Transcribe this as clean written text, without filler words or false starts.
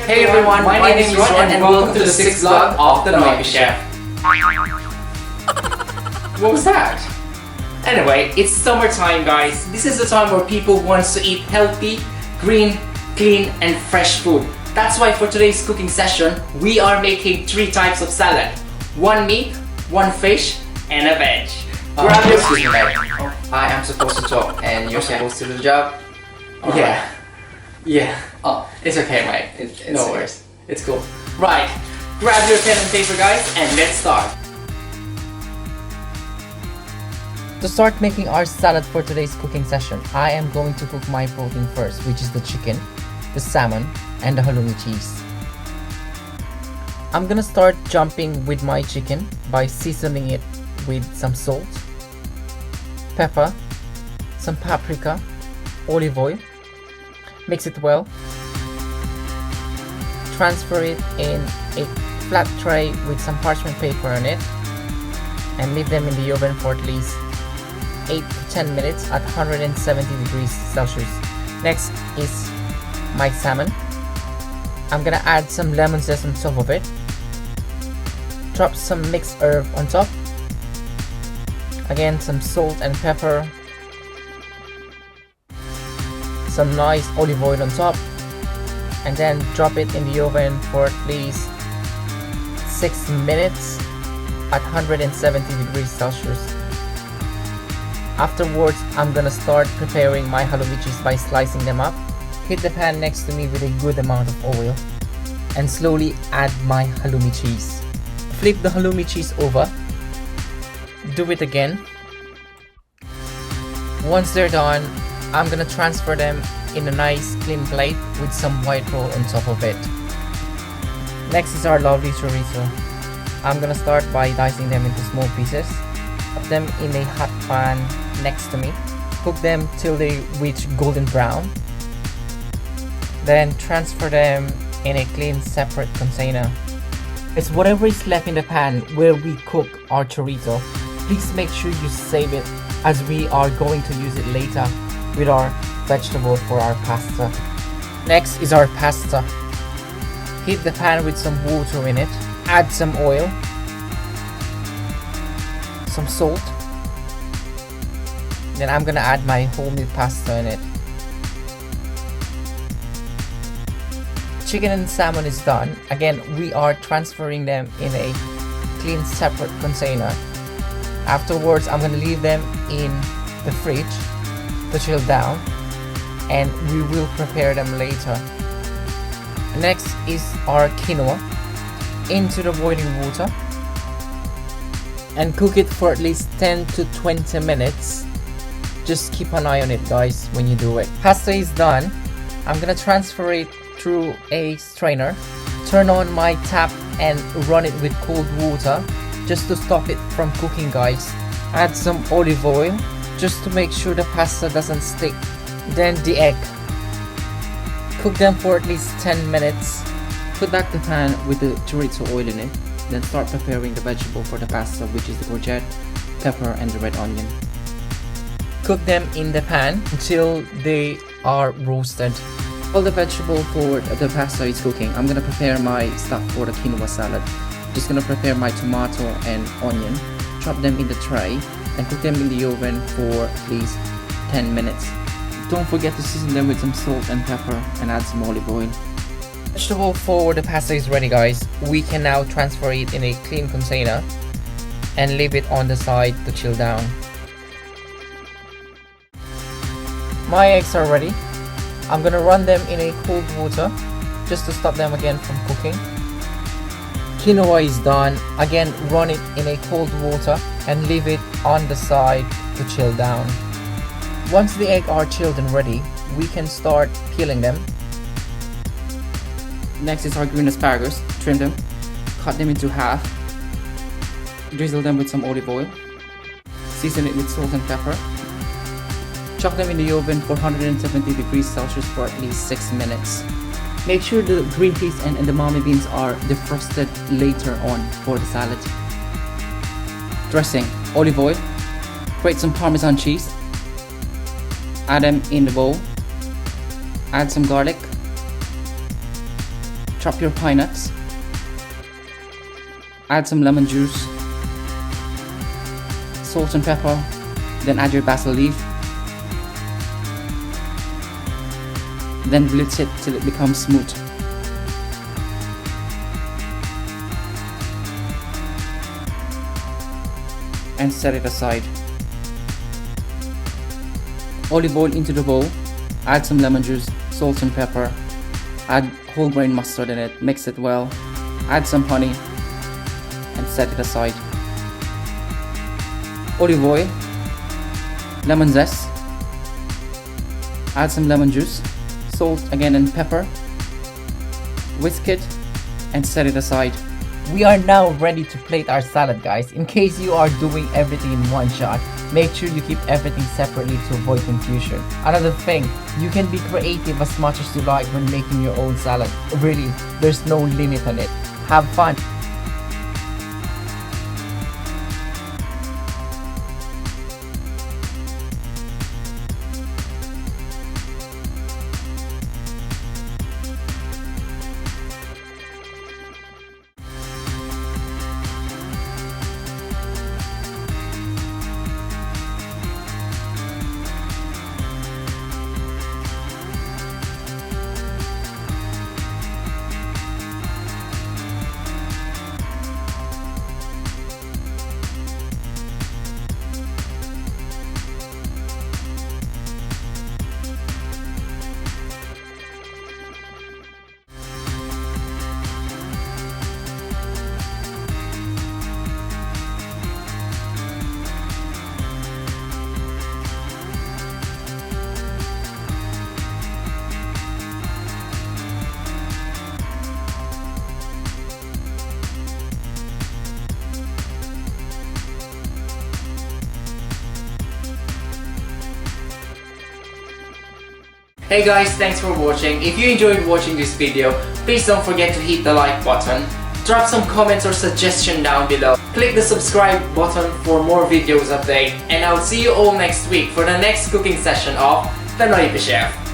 Hey everyone, my name is Ron and welcome to the 6th vlog of the pinoychef. What was that? Anyway, it's summertime guys. This is the time where people want to eat healthy, green, clean and fresh food. That's why for today's cooking session, we are making 3 types of salad. 1 meat, 1 fish and a veg. Excuse me, I am supposed to talk and you're supposed to do the job? Yeah. Yeah. Oh, It's okay, mate. it's No worries. It's cool. Right. Grab your pen and paper, guys, and let's start. To start making our salad for today's cooking session, I am going to cook my protein first, which is the chicken, the salmon, and the halloumi cheese. I'm gonna start jumping with my chicken by seasoning it with some salt, pepper, some paprika, olive oil. Mix it well. Transfer it in a flat tray with some parchment paper on it and leave them in the oven for at least 8 to 10 minutes at 170 degrees Celsius. Next is my salmon. I'm gonna add some lemon zest on top of it. Drop some mixed herb on top. Again, some salt and pepper. Some nice olive oil on top. And then drop it in the oven for at least 6 minutes at 170 degrees Celsius. Afterwards, I'm gonna start preparing my halloumi cheese by slicing them up. Heat the pan next to me with a good amount of oil and slowly add my halloumi cheese. Flip the halloumi cheese over. Do it again. Once they're done, I'm gonna transfer them in a nice clean plate with some white roll on top of it. Next is our lovely chorizo. I'm gonna start by dicing them into small pieces. Put them in a hot pan next to me. Cook them till they reach golden brown. Then transfer them in a clean separate container. It's whatever is left in the pan where we cook our chorizo. Please make sure you save it as we are going to use it later with our vegetable for our pasta. Next is our pasta. Heat the pan with some water in it. Add some oil, some salt. Then I'm gonna add my wholemeal pasta in it. Chicken and salmon is done. Again, we are transferring them in a clean separate container. Afterwards, I'm gonna leave them in the fridge to chill down and we will prepare them later. Next is our quinoa. Into the boiling water and cook it for at least 10 to 20 minutes. Just keep an eye on it guys when you do it. Pasta is done. I'm gonna transfer it through a strainer. Turn on my tap and run it with cold water just to stop it from cooking guys. Add some olive oil just to make sure the pasta doesn't stick. Then the egg. Cook them for at least 10 minutes. Put back the pan with the chorizo oil in it. Then start preparing the vegetable for the pasta, which is the courgette, pepper and the red onion. Cook them in the pan until they are roasted. While the vegetable for the pasta is cooking, I'm gonna prepare my stuff for the quinoa salad. Just gonna prepare my tomato and onion, chop them in the tray and cook them in the oven for at least 10 minutes. Don't forget to season them with some salt and pepper and add some olive oil. Vegetable for the pasta is ready guys. We can now transfer it in a clean container and leave it on the side to chill down. My eggs are ready. I'm gonna run them in a cold water just to stop them again from cooking. Quinoa is done. Again, run it in a cold water and leave it on the side to chill down. Once the eggs are chilled and ready, we can start peeling them. Next is our green asparagus. Trim them, cut them into half, drizzle them with some olive oil, season it with salt and pepper. Chuck them in the oven for 170 degrees Celsius for at least 6 minutes. Make sure the green peas and edamame beans are defrosted later on for the salad. Dressing, olive oil, grate some Parmesan cheese, add them in the bowl, add some garlic, chop your pine nuts, add some lemon juice, salt and pepper, then add your basil leaf, then blitz it till it becomes smooth. And set it aside. Olive oil into the bowl, add some lemon juice, salt and pepper, add whole grain mustard in it, mix it well, add some honey and set it aside. Olive oil, lemon zest, add some lemon juice, salt again and pepper, whisk it and set it aside. We are now ready to plate our salad, guys. In case you are doing everything in one shot, make sure you keep everything separately to avoid confusion. Another thing, you can be creative as much as you like when making your own salad. Really, there's no limit on it. Have fun. Hey guys, thanks for watching. If you enjoyed watching this video, please don't forget to hit the like button. Drop some comments or suggestion down below. Click the subscribe button for more videos update. And I'll see you all next week for the next cooking session of pinoychef.